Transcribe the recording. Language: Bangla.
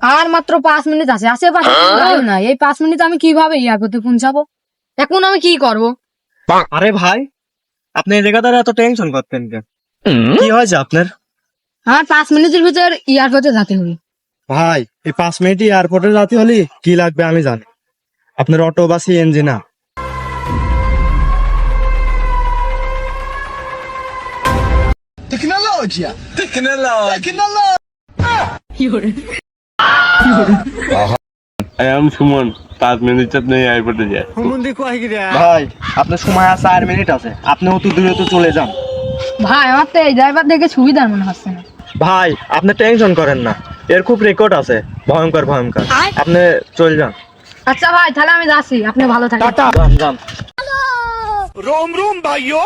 আর মাত্র 5 মিনিট আছে, আশেপাশে গাড়ি নাই। এই 5 মিনিট আমি কিভাবে এয়ারপোর্টে পৌঁছাবো? এখন আমি কি করব? আরে ভাই, আপনি এই জায়গাটার এত টেনশন করতেন কেন? কি হয়েছে আপনার? আমার 5 মিনিটের ভিতর এয়ারপোর্টে যেতে হবে। ভাই, এই 5 মিনিট এয়ারপোর্টে যেতে হলে কি লাগবে আমি জানি। আপনার অটো বা সিএনজি না? আমি সুমন 5 মিনিট নেই এয়ারপোর্টে যায়। ভাই, আপনার সময় আছে 4 মিনিট আছে, আপনি অত দূরে তো চলে যান। ভাই আমার তো এই ড্রাইভার দেখে সুবিধার মনে হচ্ছে না। ভাই, আপনি টেনশন করেন না, এর খুব রেকর্ড আছে, ভয়ঙ্কর ভয়ঙ্কর। আপনি চলে যান। আচ্ছা ভাই, তাহলে আমি যাচ্ছি, আপনি ভালো থাকেন। যান যান। रोम रोम भाइयों